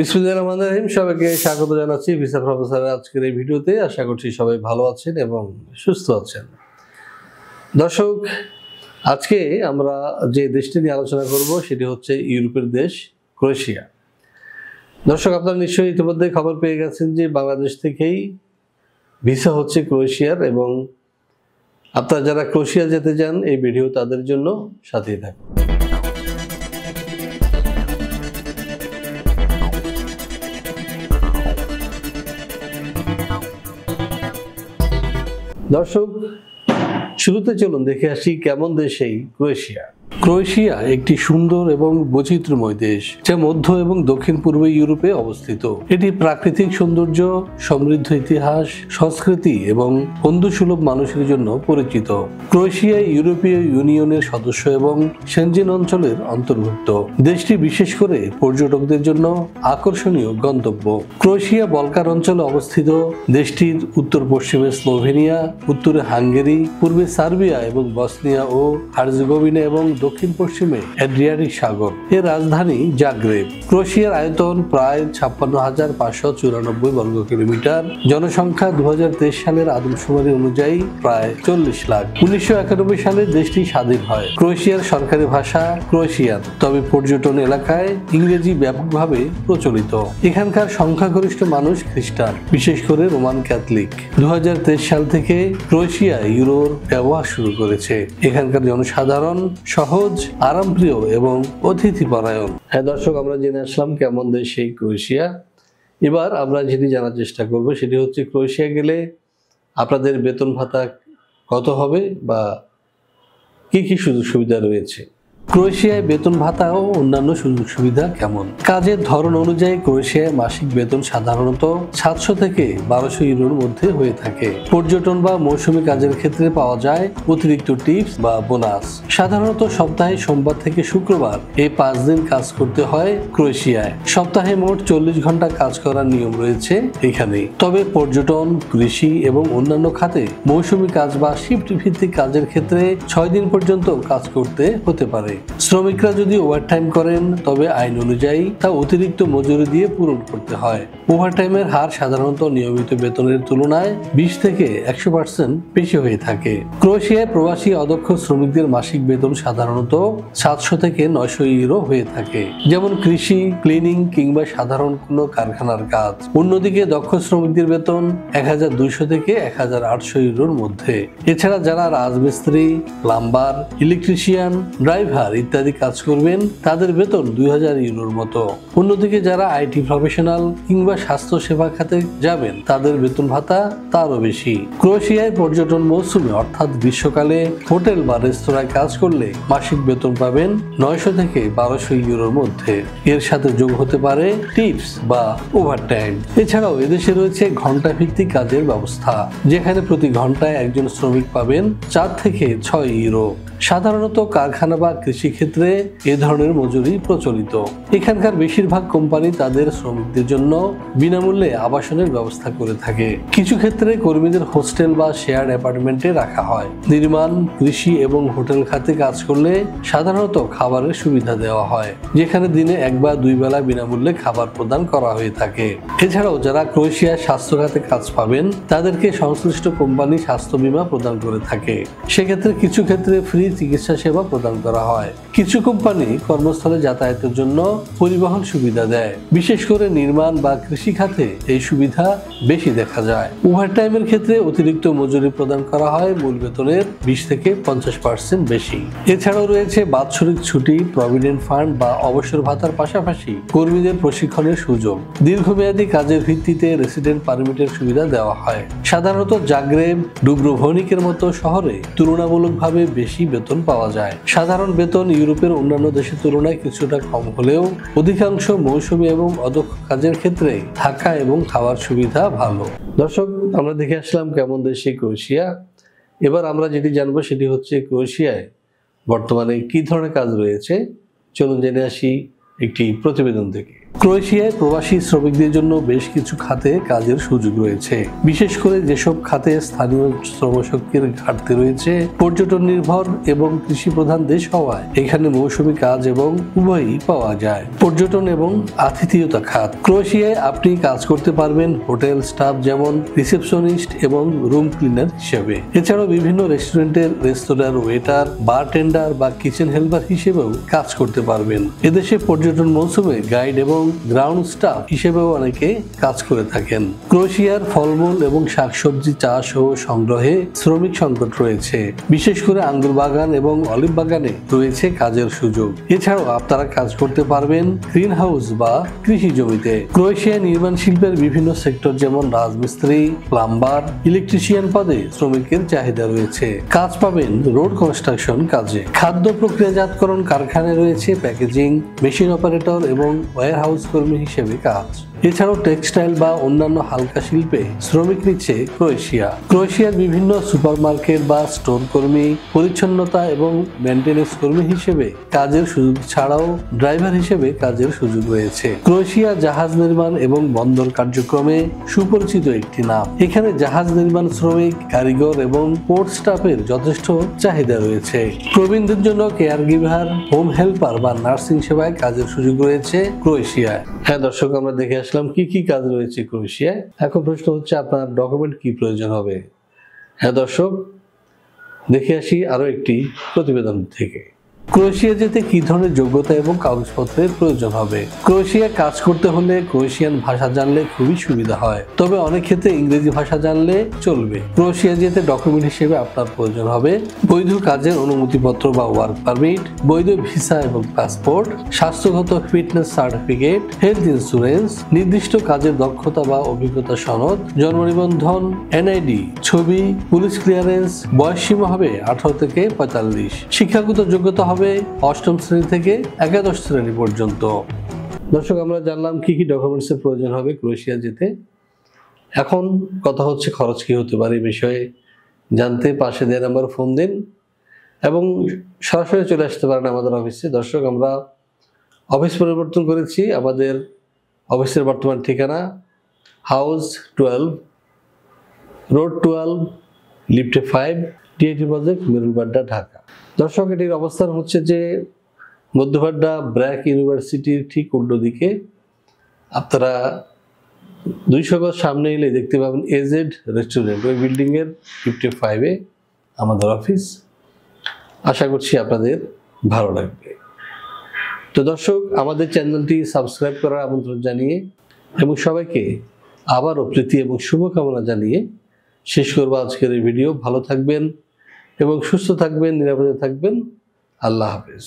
বিসমিল্লাহির রহমানির রহিম। সবাইকে স্বাগত জানাচ্ছি ভিসা প্রফেসরের আজকের এই ভিডিওতে। আশা করছি সবাই ভালো আছেন এবং সুস্থ আছেন। দর্শক, আজকে আমরা যে দেশটি নিয়ে আলোচনা করব সেটি হচ্ছে ইউরোপের দেশ ক্রোয়েশিয়া। দর্শক, আপনারা নিশ্চয়ই ইতিমধ্যে খবর পেয়ে গেছেন যে বাংলাদেশ থেকেই ভিসা হচ্ছে ক্রোয়েশিয়ার, এবং আপনারা যারা ক্রোয়েশিয়া যেতে চান এই ভিডিও তাদের জন্য সাথেই থাকুন। দর্শক, শুরুতে চলুন দেখে আসি কেমন দেশ এই ক্রোয়েশিয়া। ক্রোয়েশিয়া একটি সুন্দর এবং বৈচিত্র্যময় দেশ যা মধ্য এবং দক্ষিণ পূর্ব ইউরোপে অবস্থিত। এটি প্রাকৃতিক সৌন্দর্য, সমৃদ্ধ ইতিহাস, সংস্কৃতি এবং বন্ধুসুলভ মানুষের জন্য পরিচিত। ক্রোয়েশিয়া ইউরোপীয় ইউনিয়নের সদস্য এবং সেনজেন অঞ্চলের অন্তর্ভুক্ত। দেশটি বিশেষ করে পর্যটকদের জন্য আকর্ষণীয় গন্তব্য। ক্রোয়েশিয়া বলকান অঞ্চলে অবস্থিত। দেশটির উত্তর পশ্চিমে স্লোভেনিয়া, উত্তরে হাঙ্গেরি, পূর্বে সার্বিয়া এবং বসনিয়া ও হার্জেগোভিনা এবং দক্ষিণ পশ্চিমে অ্যাড্রিয়াটিক সাগর। এর রাজধানী জাগ্রেব। ক্রোয়েশিয়ার আয়তন প্রায় 56,594 বর্গ কিলোমিটার। জনসংখ্যা 2023 সালের আদমশুমারি অনুযায়ী প্রায় 40 লাখ। 1991 সালে দেশটি স্বাধীন হয়। ক্রোয়েশিয়ার সরকারি ভাষা ক্রোয়েশিয়ান, তবে পর্যটন এলাকায় ইংরেজি ব্যাপকভাবে প্রচলিত। এখানকার সংখ্যাগরিষ্ঠ মানুষ খ্রিস্টান, বিশেষ করে রোমান ক্যাথলিক। 2023 সাল থেকে ক্রোয়েশিয়া ইউরোর ব্যবহার শুরু করেছে। এখানকার জনসাধারণ সহজ, আরামপ্রিয় এবং অতিথিপরায়ণ। হ্যাঁ দর্শক, আমরা জেনে আসলাম কেমন দেশ সেই ক্রোয়েশিয়া। এবার আমরা যেটি জানার চেষ্টা করব সেটি হচ্ছে ক্রোয়েশিয়া গেলে আপনাদের বেতন ভাতা কত হবে বা কি কি সুযোগ সুবিধা রয়েছে। ক্রোয়েশিয়ায় বেতন ভাতা ও অন্যান্য সুযোগ সুবিধা কেমন? কাজের ধরন অনুযায়ী ক্রোয়েশিয়ায় মাসিক বেতন সাধারণত 700 থেকে 1200 ইউরোর মধ্যে হয়ে থাকে। পর্যটন বা মৌসুমী কাজের ক্ষেত্রে পাওয়া যায় অতিরিক্ত টিপস বা বোনাস। সাধারণত সপ্তাহে সোমবার থেকে শুক্রবার এই 5 দিন কাজ করতে হয় ক্রোয়েশিয়ায়। সপ্তাহে মোট 40 ঘন্টা কাজ করার নিয়ম রয়েছে এখানে। তবে পর্যটন, কৃষি এবং অন্যান্য খাতে মৌসুমী কাজ বা শিফট ভিত্তিক কাজের ক্ষেত্রে 6 দিন পর্যন্ত কাজ করতে হতে পারে। শ্রমিকরা যদি ওভারটাইম করেন তবে আইন অনুযায়ী তা অতিরিক্ত মজুরি দিয়ে পূরণ করতে হয়। ওভারটাইমের হার সাধারণত নিয়মিত বেতনের তুলনায় 20 থেকে 100% বেশি হয়ে থাকে। ক্রোয়েশিয়ায় প্রবাসী অদক্ষ শ্রমিকদের মাসিক বেতন সাধারণত 700 থেকে 900 ইউরো হয়ে থাকে, যেমন কৃষি, ক্লিনিং কিংবা সাধারণ কোনো কারখানার কাজ। অন্যদিকে দক্ষ শ্রমিকদের বেতন 1200 থেকে 1800 ইউরোর মধ্যে। এছাড়া যারা রাজমিস্ত্রি, প্লাম্বার, ইলেকট্রিশিয়ান, ড্রাইভার ইত্যাদি কাজ করবেন তাদের বেতন 2000 ইউরোর মতো। অন্যদিকে যারা আইটি প্রফেশনাল কিংবা স্বাস্থ্য সেবা খাতে যাবেন তাদের বেতন ভাতা তারও বেশি। ক্রোয়েশিয়ায় পর্যটন মৌসুমে অর্থাৎ গ্রীষ্মকালে হোটেল বা রেস্তোরাঁয় কাজ করলে মাসিক বেতন পাবেন 900 থেকে 1200 ইউরোর মধ্যে। এর সাথে যোগ হতে পারে টিপস বা ওভারটাইম। এছাড়াও এদেশে রয়েছে ঘন্টা ভিত্তিক কাজের ব্যবস্থা, যেখানে প্রতি ঘন্টায় একজন শ্রমিক পাবেন 4 থেকে 6 ইউরো। সাধারণত কারখানা বা কৃষি ক্ষেত্রে এ ধরনের মজুরি প্রচলিত। এখানকার বেশিরভাগ কোম্পানি তাদের শ্রমিকদের জন্য বিনামূল্যে আবাসনের ব্যবস্থা করে থাকে। কিছু ক্ষেত্রে কর্মীদের হোস্টেল বা শেয়ার্ড অ্যাপার্টমেন্টে রাখা হয়। নির্মাণ, কৃষি এবং হোটেল খাতে কাজ করলে সাধারণত খাবারের সুবিধা দেওয়া হয়, যেখানে দিনে 1 বা 2 বেলা বিনামূল্যে খাবার প্রদান করা হয়ে থাকে। এছাড়াও যারা ক্রোয়েশিয়ার স্বাস্থ্য খাতে কাজ পাবেন তাদেরকে সংশ্লিষ্ট কোম্পানি স্বাস্থ্য বীমা প্রদান করে থাকে। সেক্ষেত্রে কিছু ক্ষেত্রে ফ্রি চিকিৎসা সেবা প্রদান করা হয়। কিছু কোম্পানি কর্মস্থলে যাতায়াতের জন্য পরিবহন সুবিধা দেয়। বিশেষ করে নির্মাণ বা কৃষি খাতে এই সুবিধা বেশি দেখা যায়। ওভারটাইমের ক্ষেত্রে অতিরিক্ত মজুরি প্রদান করা হয় মূল বেতনের 20 থেকে 50% বেশি। এছাড়াও রয়েছে বাৎসরিক ছুটি, প্রভিডেন্ট ফান্ড বা অবসর ভাতার পাশাপাশি কর্মীদের প্রশিক্ষণের সুযোগ। দীর্ঘমেয়াদী কাজের ভিত্তিতে রেসিডেন্ট পারমিটের সুবিধা দেওয়া হয়। সাধারণত জাগ্রেব, ডুব্রোভনিকের মতো শহরে তুলনামূলকভাবে বেশি বেতন পাওয়া যায়। সাধারণ বেতন ইউরোপের অন্যান্য দেশের তুলনায় কিছুটা কম হলেও অধিকাংশ মৌসুমী এবং অদক্ষ কাজের ক্ষেত্রে থাকা এবং খাওয়ার সুবিধা ভালো। দর্শক, আমরা দেখে আসলাম কেমন দেশ সেই ক্রোয়েশিয়া। এবার আমরা যেটি জানবো সেটি হচ্ছে ক্রোয়েশিয়ায় বর্তমানে কি ধরনের কাজ রয়েছে। চলুন জেনে আসি একটি প্রতিবেদন থেকে। ক্রোয়েশিয়ায় প্রবাসী শ্রমিকদের জন্য বেশ কিছু খাতে কাজের সুযোগ রয়েছে, বিশেষ করে যেসব খাতে স্থানীয় শ্রমশক্তির ঘাটতি রয়েছে। পর্যটন নির্ভর এবং কৃষি প্রধান দেশ হওয়ায় এখানে মৌসুমী কাজ এবং উভয়ই পাওয়া যায়। পর্যটন এবং আতিথেয়তা খাত। ক্রোয়েশিয়ায় আপনি কাজ করতে পারবেন হোটেল স্টাফ, যেমন রিসেপশনিস্ট এবং রুম ক্লিনার হিসেবে। এছাড়াও বিভিন্ন রেস্টুরেন্টের রেস্তোরাঁর ওয়েটার, বারটেন্ডার বা কিচেন হেল্পার হিসেবেও কাজ করতে পারবেন। এদেশে পর্যটন মৌসুমে গাইড এবং গ্রাউন্ড স্টাফ হিসেবেও অনেকে কাজ করে থাকেন। ক্রোয়েশিয়ার ফলমূল এবং শাকসবজি চাষ ও সংগ্রহে শ্রমিক সংকট রয়েছে, বিশেষ করে আঙ্গুর বাগান এবং অলিভ বাগানে রয়েছে কাজের সুযোগ। এছাড়াও আপনারা কাজ করতে পারবেন গ্রিন হাউস বা কৃষি জমিতে। ক্রোয়েশিয়ায় নির্মাণ শিল্পের বিভিন্ন সেক্টর যেমন রাজমিস্ত্রি, প্লাম্বার, ইলেকট্রিশিয়ান পদে শ্রমিকের চাহিদা রয়েছে। কাজ পাবেন রোড কনস্ট্রাকশন কাজে। খাদ্য প্রক্রিয়াজাতকরণ কারখানায় রয়েছে প্যাকেজিং, মেশিন অপারেটর এবং ওয়্যারহাউস কর্মী হিসেবে কাজ। এছাড়াও টেক্সটাইল বা অন্যান্য হালকা শিল্পে শ্রমিক নিচ্ছে ক্রোয়েশিয়া। ক্রোয়েশিয়ার বিভিন্ন সুপারমার্কেট বা স্টোর কর্মী, পরিচ্ছন্নতা এবং মেইনটেনেন্স কর্মী হিসেবে কাজের সুযোগ ছাড়াও ড্রাইভার হিসেবে কাজের সুযোগ রয়েছে। ক্রোয়েশিয়া জাহাজ নির্মাণ এবং বন্দর কার্যক্রমে সুপরিচিত একটি নাম। এখানে জাহাজ নির্মাণ শ্রমিক, কারিগর এবং পোর্ট স্টাফের যথেষ্ট চাহিদা রয়েছে। প্রবীণদের জন্য কেয়ার গিভার, হোম হেল্পার বা নার্সিং সেবায় কাজের সুযোগ রয়েছে ক্রোয়েশিয়ায়। হ্যাঁ দর্শক, আমরা দেখে আসলাম কি কি কাজ রয়েছে ক্রোয়েশিয়ায়। এখন প্রশ্ন হচ্ছে আপনার ডকুমেন্ট কি প্রয়োজন হবে। হ্যাঁ দর্শক, দেখে আসি আরো একটি প্রতিবেদন থেকে। ক্রোয়েশিয়া যেতে কি ধরনের যোগ্যতা এবং কাগজপত্রের প্রয়োজন হবে। ক্রোয়েশিয়া কাজ করতে হলে ক্রোয়েশিয়ান ভাষা জানলে খুবই সুবিধা হয়, তবে অনেক ক্ষেত্রে ইংরেজি ভাষা জানলে চলবে। ক্রোয়েশিয়া যেতে ডকুমেন্ট হিসেবে আপনার প্রয়োজন হবে বৈধ কাজের অনুমতিপত্র বা ওয়ার্ক পারমিট, বৈধ ভিসা এবং পাসপোর্ট, স্বাস্থ্যগত ফিটনেস সার্টিফিকেট, হেলথ ইন্স্যুরেন্স, নির্দিষ্ট কাজের দক্ষতা বা অভিজ্ঞতা সনদ, জন্ম নিবন্ধন, এনআইডি, ছবি, পুলিশ ক্লিয়ারেন্স। বয়স সীমা হবে 18 থেকে 45। শিক্ষাগত যোগ্যতা হবে 8ম শ্রেণী থেকে একাদশ শ্রেণী পর্যন্ত। দর্শক, আমরা জানলাম কি কি ডকুমেন্টসের প্রয়োজন হবে ক্রোয়েশিয়া যেতে। এখন কথা হচ্ছে খরচ কি হতে পারে এই বিষয়ে জানতে পাশে দেওয়া নাম্বার ফোন দিন এবং সরাসরি চলে আসতে পারেন আমাদের অফিসে। দর্শক, আমরা অফিস পরিবর্তন করেছি। আমাদের অফিসের বর্তমান ঠিকানা হাউস 12, রোড 12, লিফটে 5, টিআইটি প্রজেক্ট, মেরুলবাড্ডা, ঢাকা। দর্শক, এটির অবস্থান হচ্ছে যে মধ্যবাড্ডা ব্র্যাক ইউনিভার্সিটির ঠিক উল্টো দিকে। আপনারা 200 গজ সামনে এলে দেখতে পাবেন এজেড রেস্টুরেন্ট। ওই বিল্ডিং এর লিফটে 5-এ আমাদের অফিস। আশা করছি আপনাদের ভালো লাগবে। তো দর্শক, আমাদের চ্যানেলটি সাবস্ক্রাইব করার আমন্ত্রণ জানিয়ে এবং সবাইকে আবারও প্রীতি এবং শুভকামনা জানিয়ে শেষ করবো আজকের এই ভিডিও। ভালো থাকবেন এবং সুস্থ থাকবেন, নিরাপদে থাকবেন। আল্লাহ হাফেজ।